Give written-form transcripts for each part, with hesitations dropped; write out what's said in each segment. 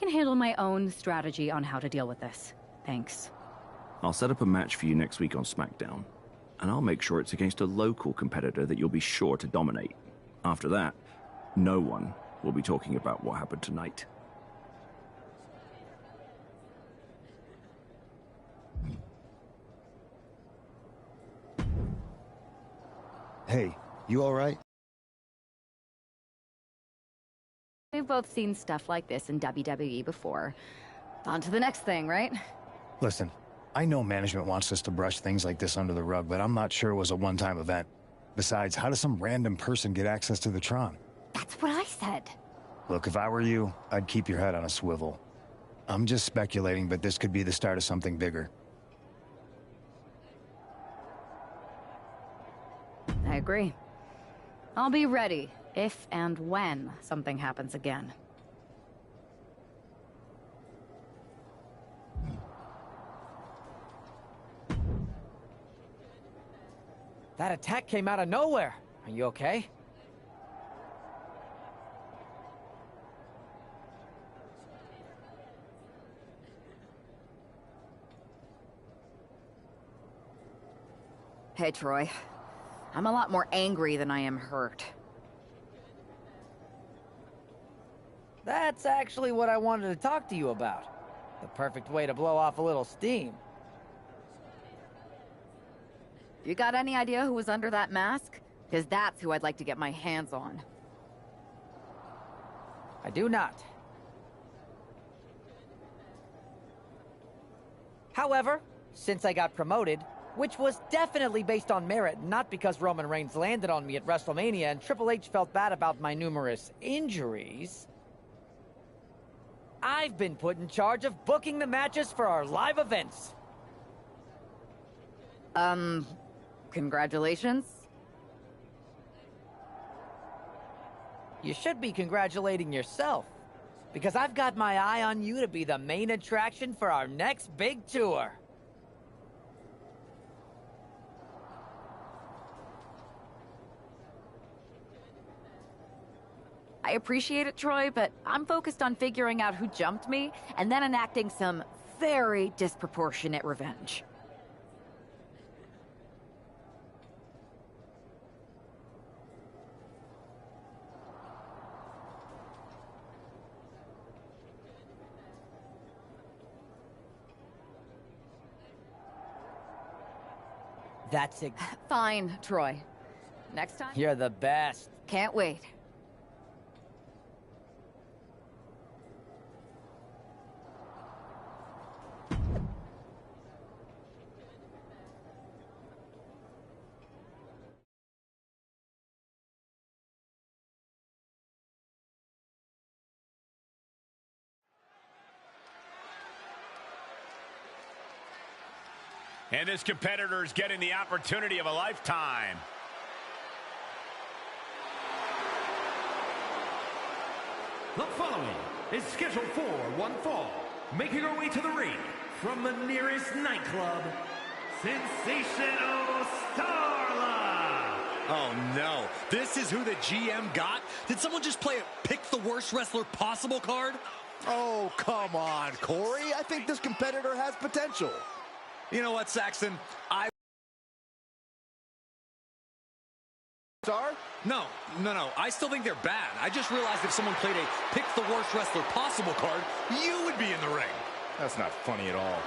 I can handle my own strategy on how to deal with this. Thanks. I'll set up a match for you next week on SmackDown, and I'll make sure it's against a local competitor that you'll be sure to dominate. After that, no one will be talking about what happened tonight. Hey, you all right? We've both seen stuff like this in WWE before. On to the next thing, right? Listen, I know management wants us to brush things like this under the rug, but I'm not sure it was a one-time event. Besides, how does some random person get access to the Tron? That's what I said. Look, if I were you, I'd keep your head on a swivel. I'm just speculating, but this could be the start of something bigger. I agree. I'll be ready if and when something happens again. That attack came out of nowhere. Are you okay? Hey, Troy. I'm a lot more angry than I am hurt. That's actually what I wanted to talk to you about. The perfect way to blow off a little steam. You got any idea who was under that mask? Because that's who I'd like to get my hands on. I do not. However, since I got promoted, which was definitely based on merit, not because Roman Reigns landed on me at WrestleMania and Triple H felt bad about my numerous injuries, I've been put in charge of booking the matches for our live events. Congratulations. You should be congratulating yourself, because I've got my eye on you to be the main attraction for our next big tour. I appreciate it, Troy, but I'm focused on figuring out who jumped me and then enacting some very disproportionate revenge. That's it. Fine, Troy. Next time? You're the best. Can't wait. And this competitor is getting the opportunity of a lifetime. The following is scheduled for one fall, making her way to the ring from the nearest nightclub, Sensational Starla. Oh no, this is who the GM got? Did someone just play a pick the worst wrestler possible card? Oh, come on, Corey. I think this competitor has potential. You know what, Saxton? Star? No. I still think they're bad. I just realized if someone played a pick the worst wrestler possible card, you would be in the ring. That's not funny at all.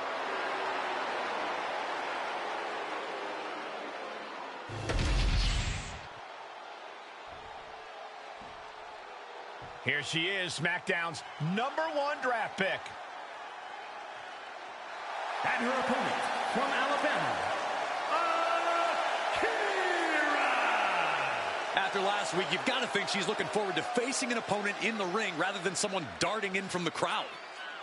Here she is, SmackDown's #1 draft pick. And her opponent from Alabama, Akira. After last week, you've got to think she's looking forward to facing an opponent in the ring rather than someone darting in from the crowd.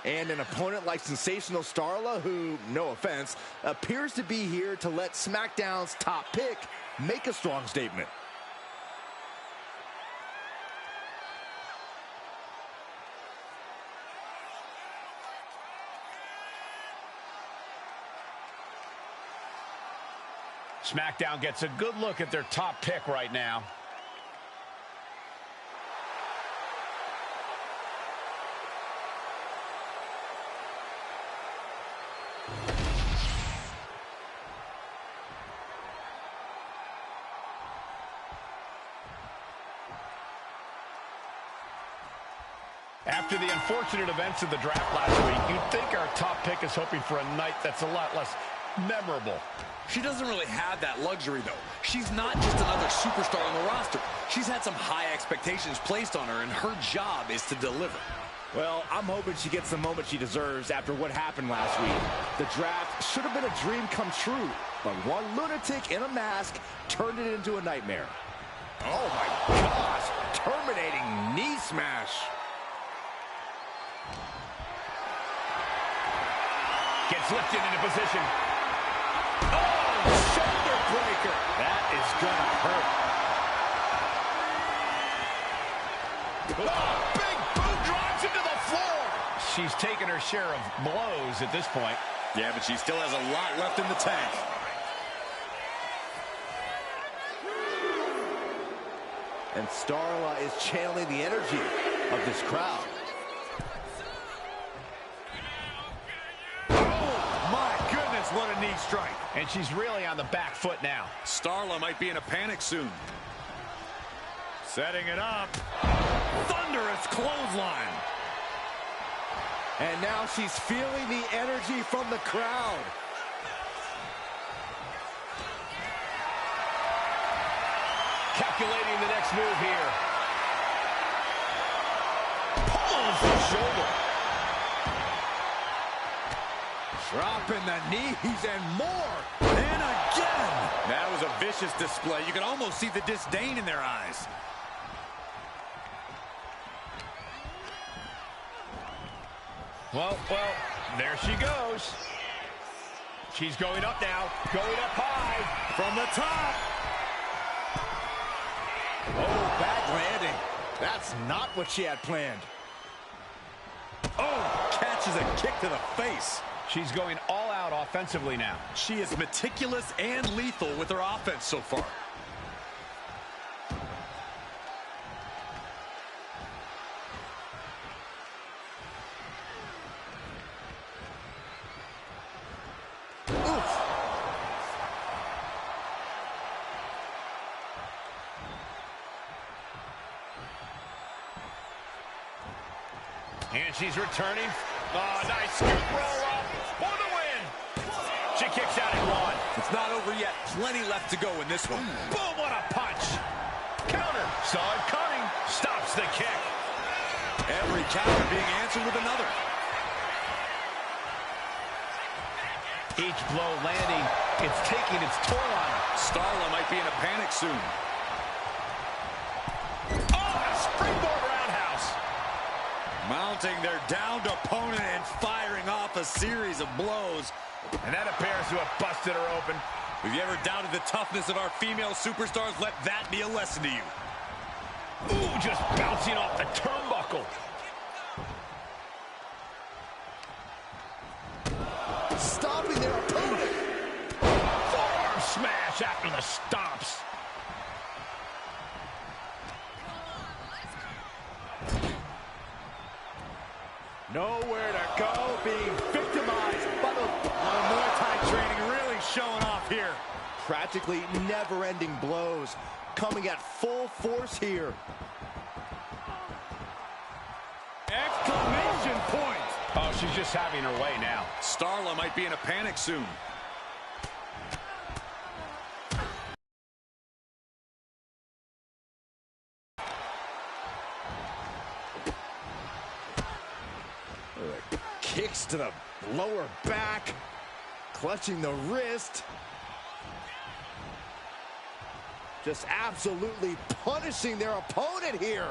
And an opponent like Sensational Starla, who, no offense, appears to be here to let SmackDown's top pick make a strong statement. SmackDown gets a good look at their top pick right now. After the unfortunate events of the draft last week, you'd think our top pick is hoping for a night that's a lot less memorable. She doesn't really have that luxury, though. She's not just another superstar on the roster. She's had some high expectations placed on her, and her job is to deliver. Well, I'm hoping she gets the moment she deserves after what happened last week. The draft should have been a dream come true, but one lunatic in a mask turned it into a nightmare. Oh my gosh, terminating knee smash. Gets lifted into position. Oh, shoulder breaker. That is gonna hurt. Oh, big boot drives into the floor. She's taken her share of blows at this point. Yeah, but she still has a lot left in the tank. And Starla is channeling the energy of this crowd. What a knee strike. And she's really on the back foot now. Starla might be in a panic soon. Setting it up. Thunderous clothesline. And now she's feeling the energy from the crowd. Calculating the next move here. Pulls the shoulder. Dropping the knees and more. And again. That was a vicious display. You can almost see the disdain in their eyes. Well, there she goes. She's going up now. Going up high. From the top. Oh, bad landing. That's not what she had planned. Oh, catches a kick to the face. She's going all out offensively now. She is meticulous and lethal with her offense so far. And she's returning. Oh, nice scoop roll up for the win. She kicks out at one. It's not over yet. Plenty left to go in this one. Boom, what a punch. Counter. Saw it coming. Stops the kick. Every counter being answered with another. Each blow landing. It's taking its toll on her. Starla might be in a panic soon. Oh, a springboard roundhouse. Mounting their downed opponent and firing off a series of blows. And that appears to have busted her open. Have you ever doubted the toughness of our female superstars? Let that be a lesson to you. Ooh, just bouncing off the turnbuckle. Stopping their opponent. Forearm smash after the stomps. Nowhere to go, being victimized. But Muay Thai training really showing off here. Practically never-ending blows coming at full force here. Exclamation point! Oh, she's just having her way now. Starla might be in a panic soon. Kicks to the lower back, clutching the wrist. Just absolutely punishing their opponent here,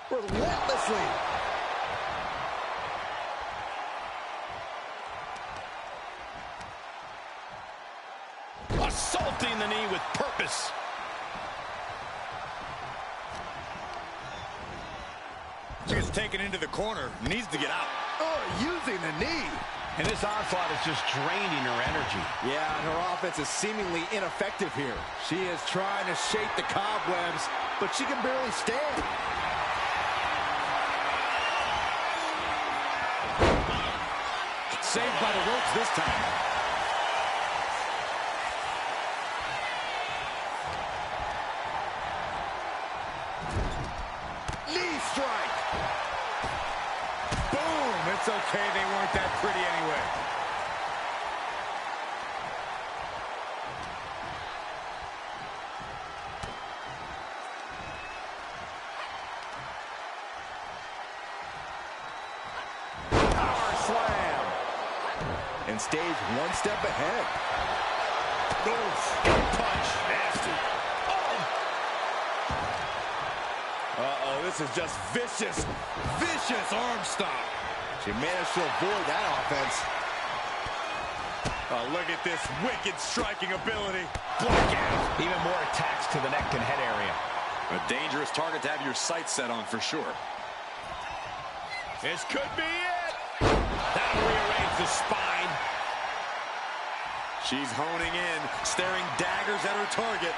relentlessly. Assaulting the knee with purpose. She gets taken into the corner, needs to get out. Oh, using the knee. And this onslaught is just draining her energy. Yeah, and her offense is seemingly ineffective here. She is trying to shake the cobwebs, but she can barely stand. Saved by the ropes this time. Knee strike. It's okay, they weren't that pretty anyway. Power slam. And stays one step ahead. Punch. Nasty. Uh-oh, this is just vicious, vicious arm stomp. She managed to avoid that offense. Oh, look at this wicked striking ability. Black out. Even more attacks to the neck and head area. A dangerous target to have your sights set on for sure. This could be it. That'll rearrange the spine. She's honing in, staring daggers at her target.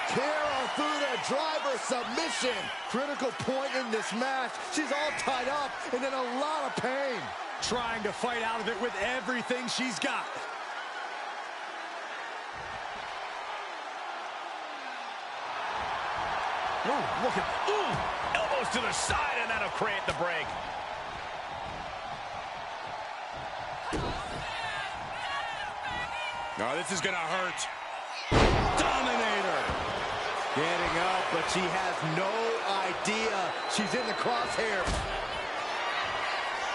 Carol through the driver submission. Critical point in this match. She's all tied up and in a lot of pain. Trying to fight out of it with everything she's got. Ooh, look at, elbows to the side, and that'll create the break. Oh, this is gonna hurt. Dominator. Getting up, but she has no idea she's in the crosshairs.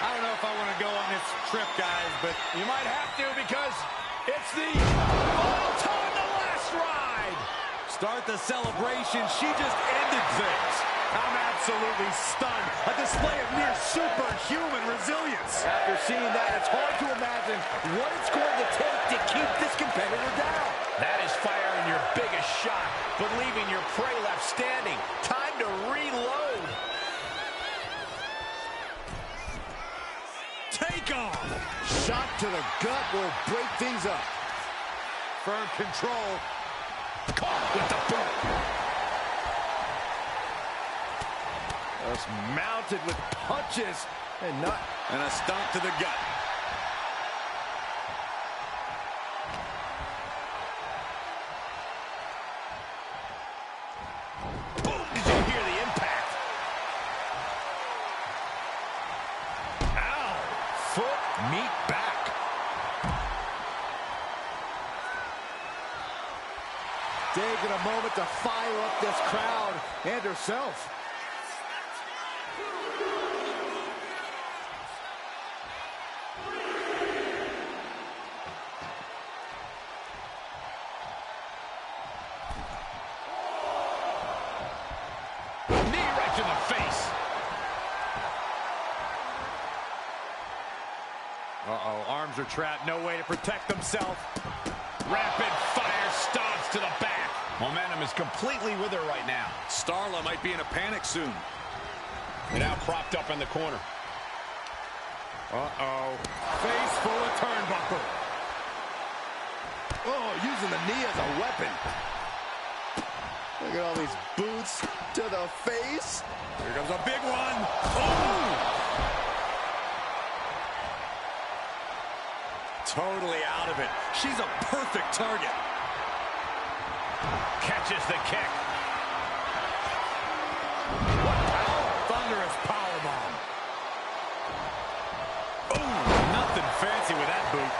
I don't know if I want to go on this trip, guys, but You might have to, because it's the final time, the last ride. start the celebration. She just ended things. I'm absolutely stunned. A display of near superhuman resilience. After seeing that, it's hard to imagine what it's going to take to keep this competitor down. That is firing your biggest shot, but leaving your prey left standing. Time to reload. Take off. Shot to the gut will break things up. Firm control. Caught with the boot. Just mounted with punches and not. And a stomp to the gut. Boom! Did you hear the impact? Ow! Foot, meat back. Taking a moment to fire up this crowd and herself. Knee right to the face. Uh-oh, arms are trapped, no way to protect themselves. Rapid fire stomps to the back. Momentum is completely with her right now. Starla might be in a panic soon. And now propped up in the corner. Uh-oh, face full of turnbuckle. Oh, using the knee as a weapon. Look at all these boots to the face. Here comes a big one. Oh! Totally out of it. She's a perfect target. Catches the kick. What power? Thunderous powerbomb. Ooh, nothing fancy with that boot.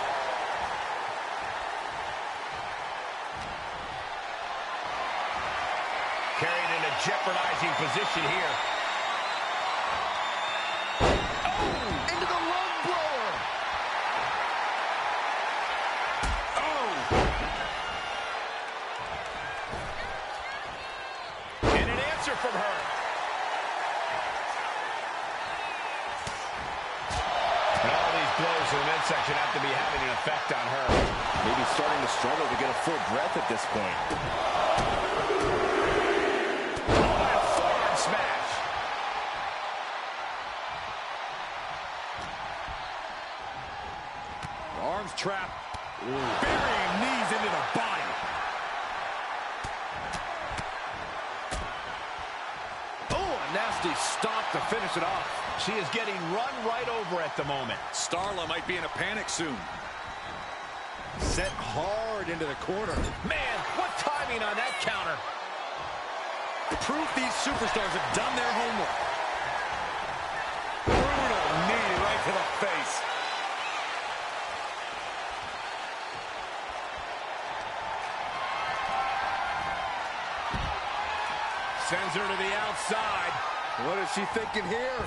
Carried in a jeopardizing position here. Into the lung blower. And an answer from her. And all these blows to the midsection have to be having an effect on her. Maybe starting to struggle to get a full breath at this point. Oh, and a forearm smash. Arms trapped. Burying knees into the body. Oh, a nasty stop to finish it off. She is getting run right over at the moment. Starla might be in a panic soon. Set hard into the corner. Man, what timing on that counter. Proof these superstars have done their homework. Brutal knee right to the face. Sends her to the outside. What is she thinking here?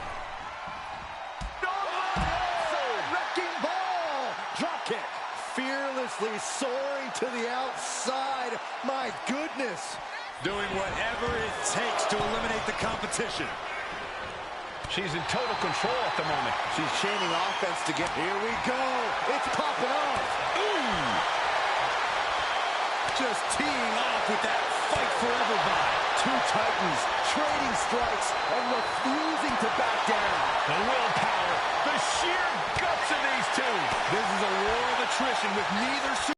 Wrecking ball! Drop kick. Fearlessly soaring to the outside. My goodness. Doing whatever it takes to eliminate the competition. She's in total control at the moment. She's chaining offense to get... Here we go. It's popping off. Ooh! Just teeing off with that fight forever vibe. Two titans trading strikes and refusing to back down. The willpower, the sheer guts of these two. This is a war of attrition with neither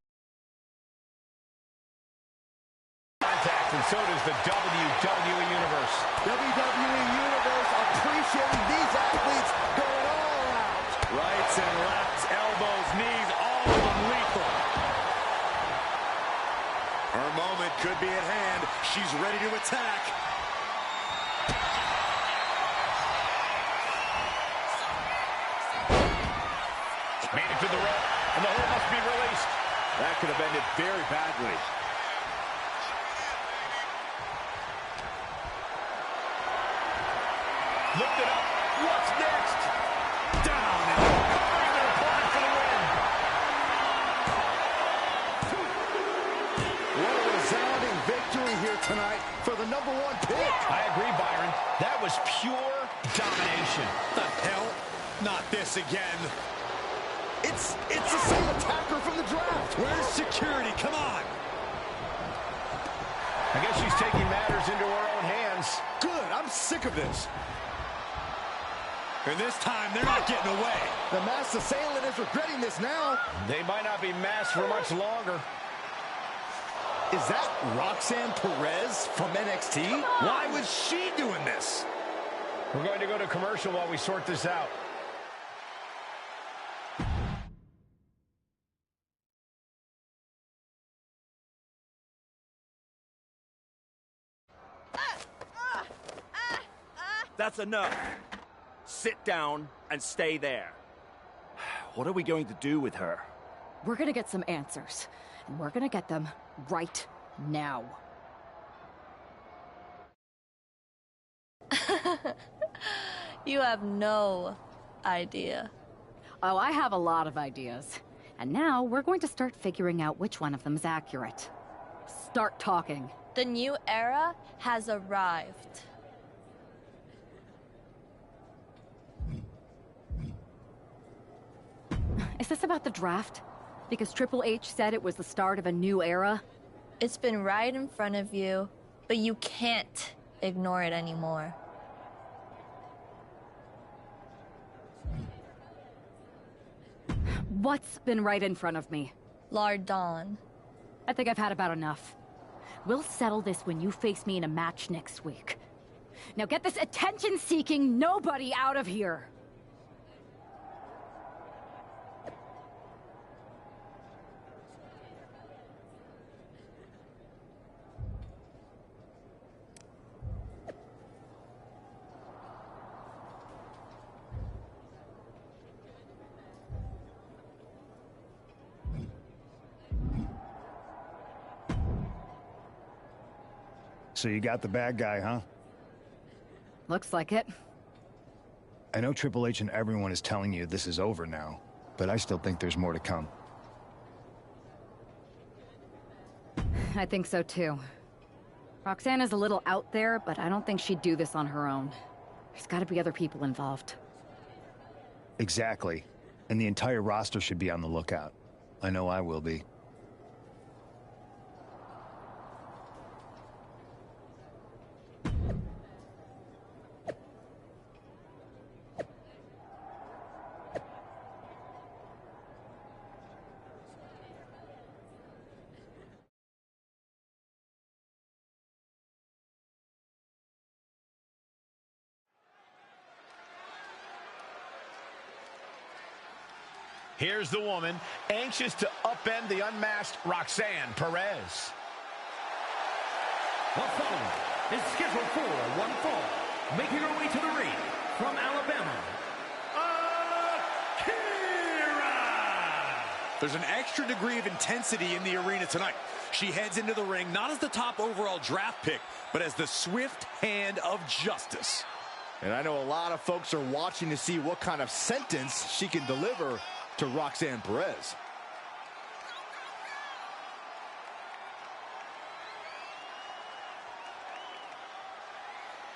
contact, and so does the WWE Universe. WWE Universe appreciating these athletes going all out. rights and lefts, elbows, knees, all of them lethal. Her moment could be at hand. She's ready to attack. Made it to the rope, and the hold must be released. That could have ended very badly. Lift it up. What's next? Down and covering their opponent for the win. What a resounding victory here tonight for the #1 pick. I agree, Byron. That was pure domination. The hell? Not this again. It's the same attacker from the draft. Where's security? Come on. I guess she's taking matters into her own hands. Good. I'm sick of this. And this time, they're not getting away. The masked assailant is regretting this now. They might not be masked for much longer. Is that Roxanne Perez from NXT? Why was she doing this? We're going to go to commercial while we sort this out. That's enough. Sit down and stay there. What are we going to do with her? We're gonna get some answers, and we're gonna get them right now. You have no idea. Oh, I have a lot of ideas. And now we're going to start figuring out which one of them is accurate. Start talking. The new era has arrived. Is this about the draft? Because Triple H said it was the start of a new era? It's been right in front of you, but you can't ignore it anymore. What's been right in front of me? Lardon. I think I've had about enough. We'll settle this when you face me in a match next week. Now get this attention-seeking nobody out of here! So you got the bad guy, huh? Looks like it. I know Triple H and everyone is telling you this is over now, but I still think there's more to come. I think so too. Roxanne is a little out there, but I don't think she'd do this on her own. There's gotta be other people involved. Exactly. And the entire roster should be on the lookout. I know I will be. Here's the woman, anxious to upend the unmasked Roxanne Perez. The following is scheduled for one fall. Making her way to the ring from Alabama, Akira! There's an extra degree of intensity in the arena tonight. She heads into the ring not as the top overall draft pick, but as the swift hand of justice. And I know a lot of folks are watching to see what kind of sentence she can deliver to Roxanne Perez.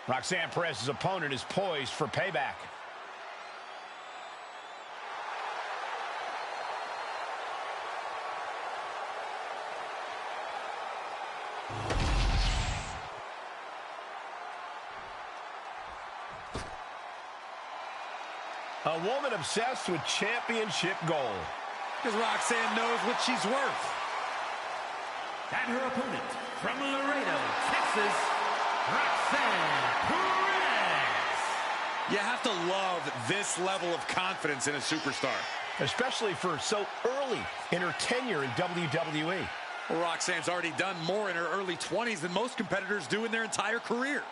Roxanne Perez's opponent is poised for payback. A woman obsessed with championship gold. Because Roxanne knows what she's worth. And her opponent from Laredo, Texas, Roxanne Perez. You have to love this level of confidence in a superstar. Especially for so early in her tenure in WWE. Well, Roxanne's already done more in her early 20s than most competitors do in their entire career.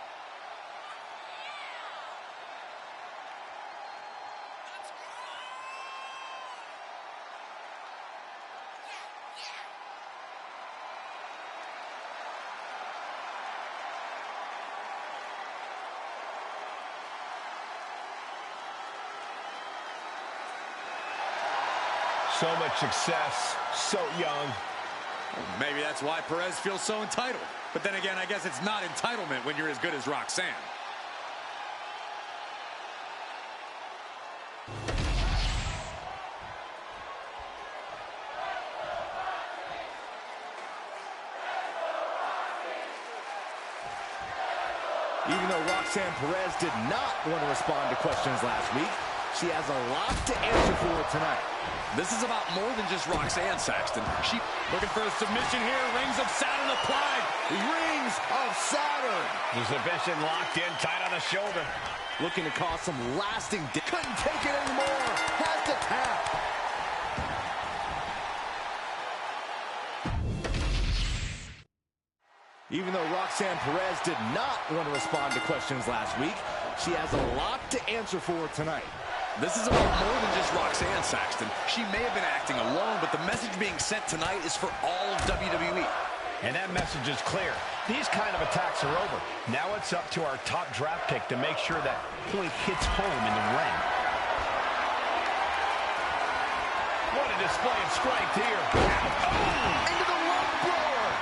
So much success, so young. Maybe that's why Perez feels so entitled. But then again, I guess it's not entitlement when you're as good as Roxanne. Even though Roxanne Perez did not want to respond to questions last week, she has a lot to answer for tonight. This is about more than just Roxanne, Saxton. She looking for a submission here. Rings of Saturn applied. Rings of Saturn. The submission locked in tight on the shoulder. Looking to cause some lasting damage. Couldn't take it anymore. Has to tap. Even though Roxanne Perez did not want to respond to questions last week, she has a lot to answer for tonight. This is about more than just Roxanne, Saxton. She may have been acting alone, but the message being sent tonight is for all of WWE. And that message is clear. These kind of attacks are over. Now it's up to our top draft pick to make sure that point hits home in the ring. What a display of strength here. Oh! Into the lung blower.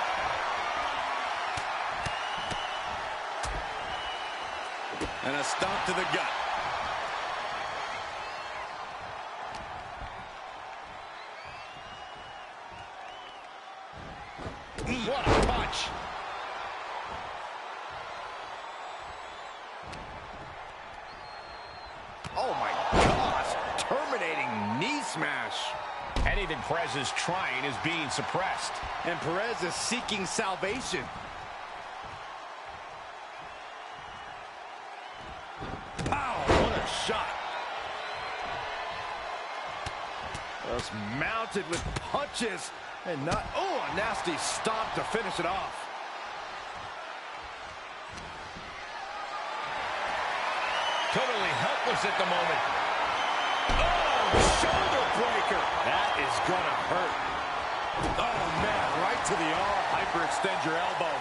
And a stomp to the gut. What a punch. Oh my gosh. Terminating knee smash. Anything Perez is trying is being suppressed. And Perez is seeking salvation. Pow! What a shot. Just mounted with punches. And not, oh, a nasty stop to finish it off. Totally helpless at the moment. Oh, shoulder breaker. That is gonna hurt. Oh, man, right to the arm. Hyperextend your elbow.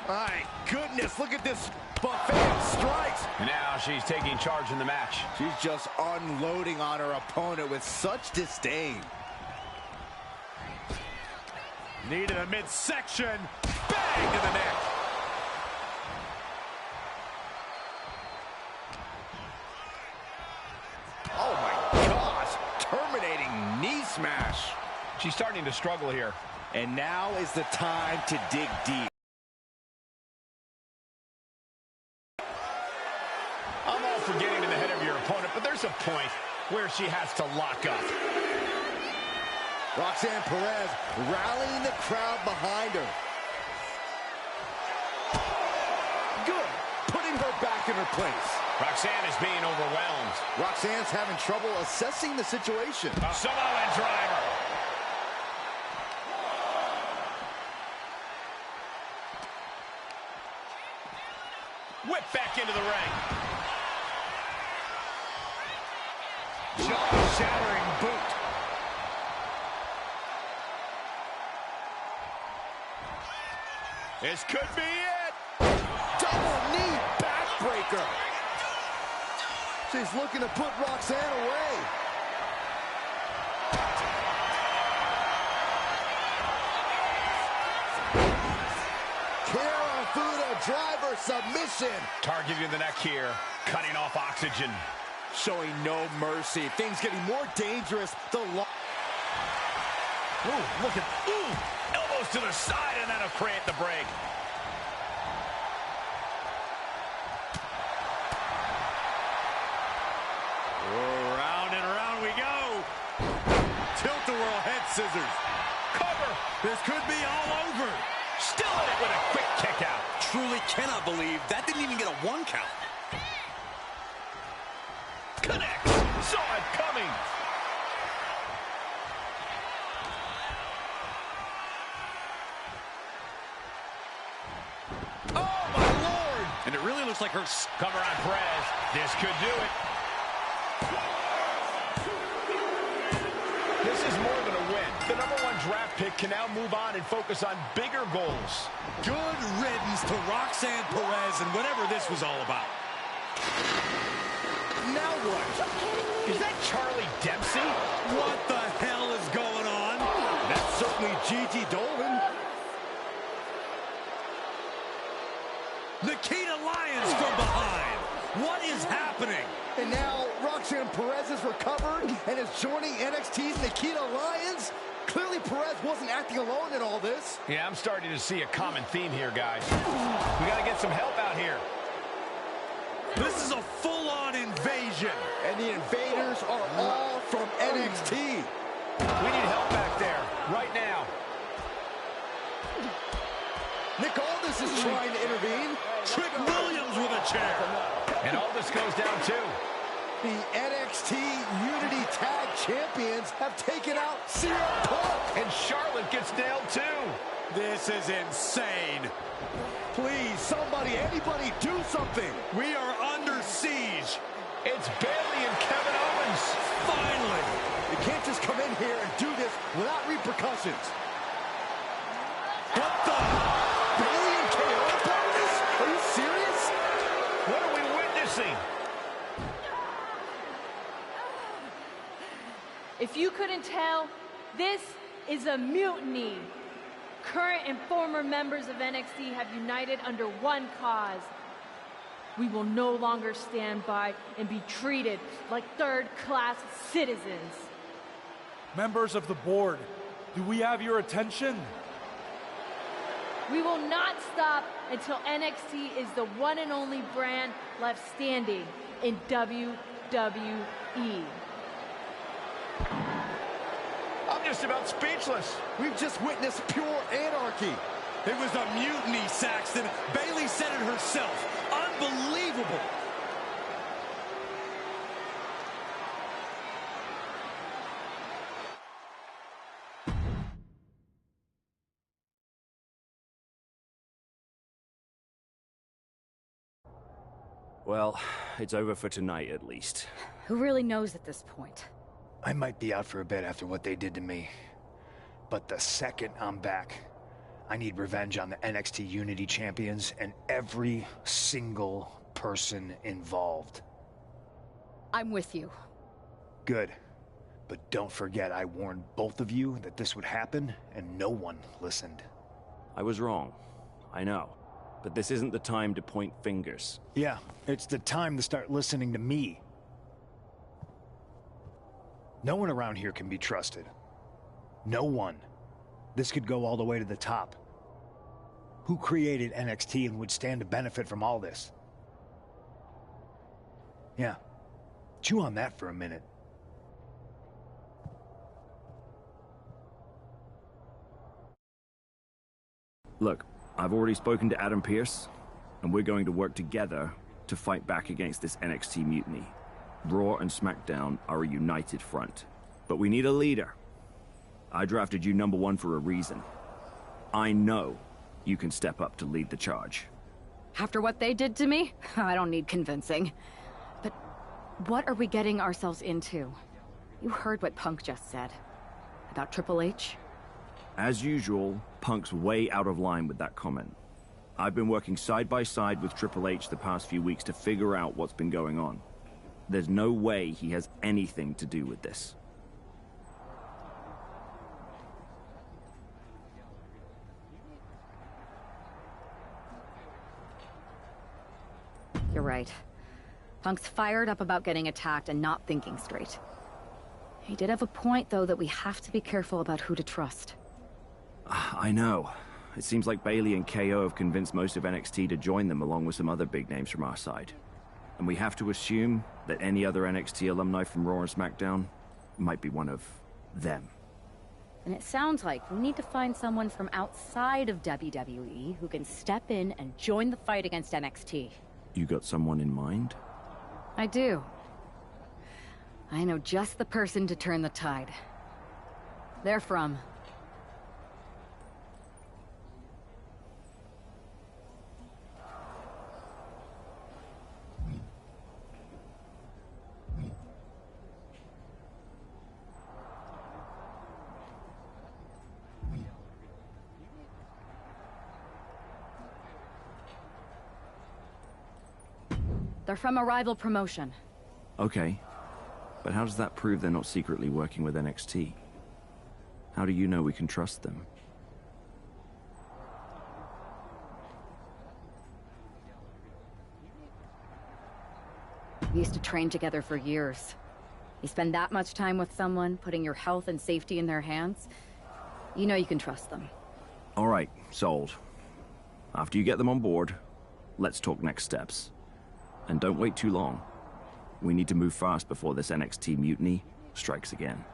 My goodness, look at this buffet of strikes. Now she's taking charge in the match. She's just unloading on her opponent with such disdain. Knee to the midsection. Bang to the neck. Oh my gosh, terminating knee smash. She's starting to struggle here. And now is the time to dig deep. I'm all for getting in the head of your opponent, but there's a point where she has to lock up. Roxanne Perez rallying the crowd behind her. Good. Putting her back in her place. Roxanne is being overwhelmed. Roxanne's having trouble assessing the situation. Samoan driver. Whip back into the ring. Jaw-shattering boot. This could be it. Double knee backbreaker. She's looking to put Roxanne away. Kirifuda driver submission. Targeting the neck here, cutting off oxygen. Showing no mercy. Things getting more dangerous the longer. Ooh, look at, elbows to the side, and that'll create the break. Oh, round and around we go. Tilt-a-whirl head scissors. Cover. This could be all over. Still in it with a quick kick out. Truly cannot believe that didn't even get a 1 count. Connect. Saw it coming. Oh, my Lord. And it really looks like her... Cover on Perez. This could do it. This is more than a win. The #1 draft pick can now move on and focus on bigger goals. Good riddance to Roxanne Perez and whatever this was all about. Now what? Is that Charlie Dempsey? What the hell is going on? That's certainly Gigi Dolan. Nikita Lyons from behind. What is happening? And now Roxanne Perez is recovered and is joining NXT's Nikita Lyons. Clearly Perez wasn't acting alone in all this. Yeah, I'm starting to see a common theme here, guys. We got to get some help out here. This is a full-on invasion. And the invaders are all from NXT. We need help back there, right now. Nick Aldis is trying to intervene. Trick Williams with a chair. And Aldis goes down too. The NXT Unity Tag Champions have taken out CM Punk. And Charlotte gets nailed too. This is insane. Please, somebody, anybody, do something. We are under siege. It's Bayley and Kevin Owens. Finally. You can't just come in here and do this without repercussions. What the? Bayley and KO part of this? Are you serious? What are we witnessing? If you couldn't tell, this is a mutiny. Current and former members of NXT have united under one cause. We will no longer stand by and be treated like third-class citizens. Members of the board, do we have your attention? We will not stop until NXT is the one and only brand left standing in WWE. I'm just about speechless. We've just witnessed pure anarchy. It was a mutiny, Saxton. Bayley said it herself. Unbelievable. Well, it's over for tonight at least. Who really knows at this point? I might be out for a bit after what they did to me. But the second I'm back, I need revenge on the NXT Unity Champions and every single person involved. I'm with you. Good. But don't forget I warned both of you that this would happen, and no one listened. I was wrong. I know. But this isn't the time to point fingers. Yeah, it's the time to start listening to me. No one around here can be trusted. No one. This could go all the way to the top. Who created NXT and would stand to benefit from all this? Yeah. Chew on that for a minute. Look, I've already spoken to Adam Pearce, and we're going to work together to fight back against this NXT mutiny. Raw and SmackDown are a united front. But we need a leader. I drafted you #1 for a reason. I know you can step up to lead the charge. After what they did to me, I don't need convincing. But what are we getting ourselves into? You heard what Punk just said. About Triple H? As usual, Punk's way out of line with that comment. I've been working side by side with Triple H the past few weeks to figure out what's been going on. There's no way he has anything to do with this. You're right. Punk's fired up about getting attacked and not thinking straight. He did have a point, though, that we have to be careful about who to trust. I know. It seems like Bayley and KO have convinced most of NXT to join them along with some other big names from our side. And we have to assume that any other NXT alumni from Raw and SmackDown might be one of them. And it sounds like we need to find someone from outside of WWE who can step in and join the fight against NXT. You got someone in mind? I do. I know just the person to turn the tide. They're from... They're from a rival promotion. Okay. But how does that prove they're not secretly working with NXT? How do you know we can trust them? We used to train together for years. You spend that much time with someone, putting your health and safety in their hands, you know you can trust them. All right, sold. After you get them on board, let's talk next steps. And don't wait too long. We need to move fast before this NXT mutiny strikes again.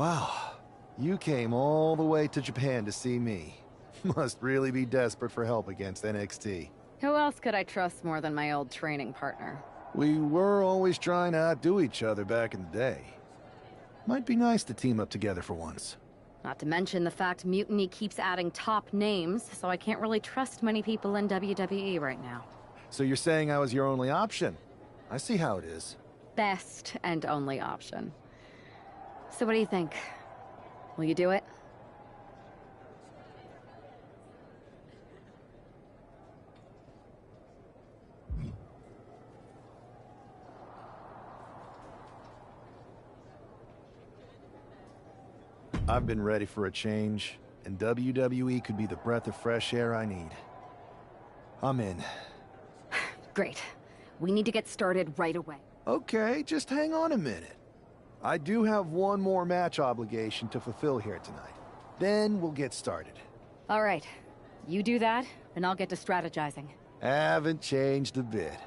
Wow, you came all the way to Japan to see me. Must really be desperate for help against NXT. Who else could I trust more than my old training partner? We were always trying to outdo each other back in the day. Might be nice to team up together for once. Not to mention the fact Mutiny keeps adding top names, so I can't really trust many people in WWE right now. So you're saying I was your only option? I see how it is. Best and only option. So what do you think? Will you do it? I've been ready for a change, and WWE could be the breath of fresh air I need. I'm in. Great. We need to get started right away. Okay, just hang on a minute. I do have one more match obligation to fulfill here tonight. Then we'll get started. All right. You do that, and I'll get to strategizing. Haven't changed a bit.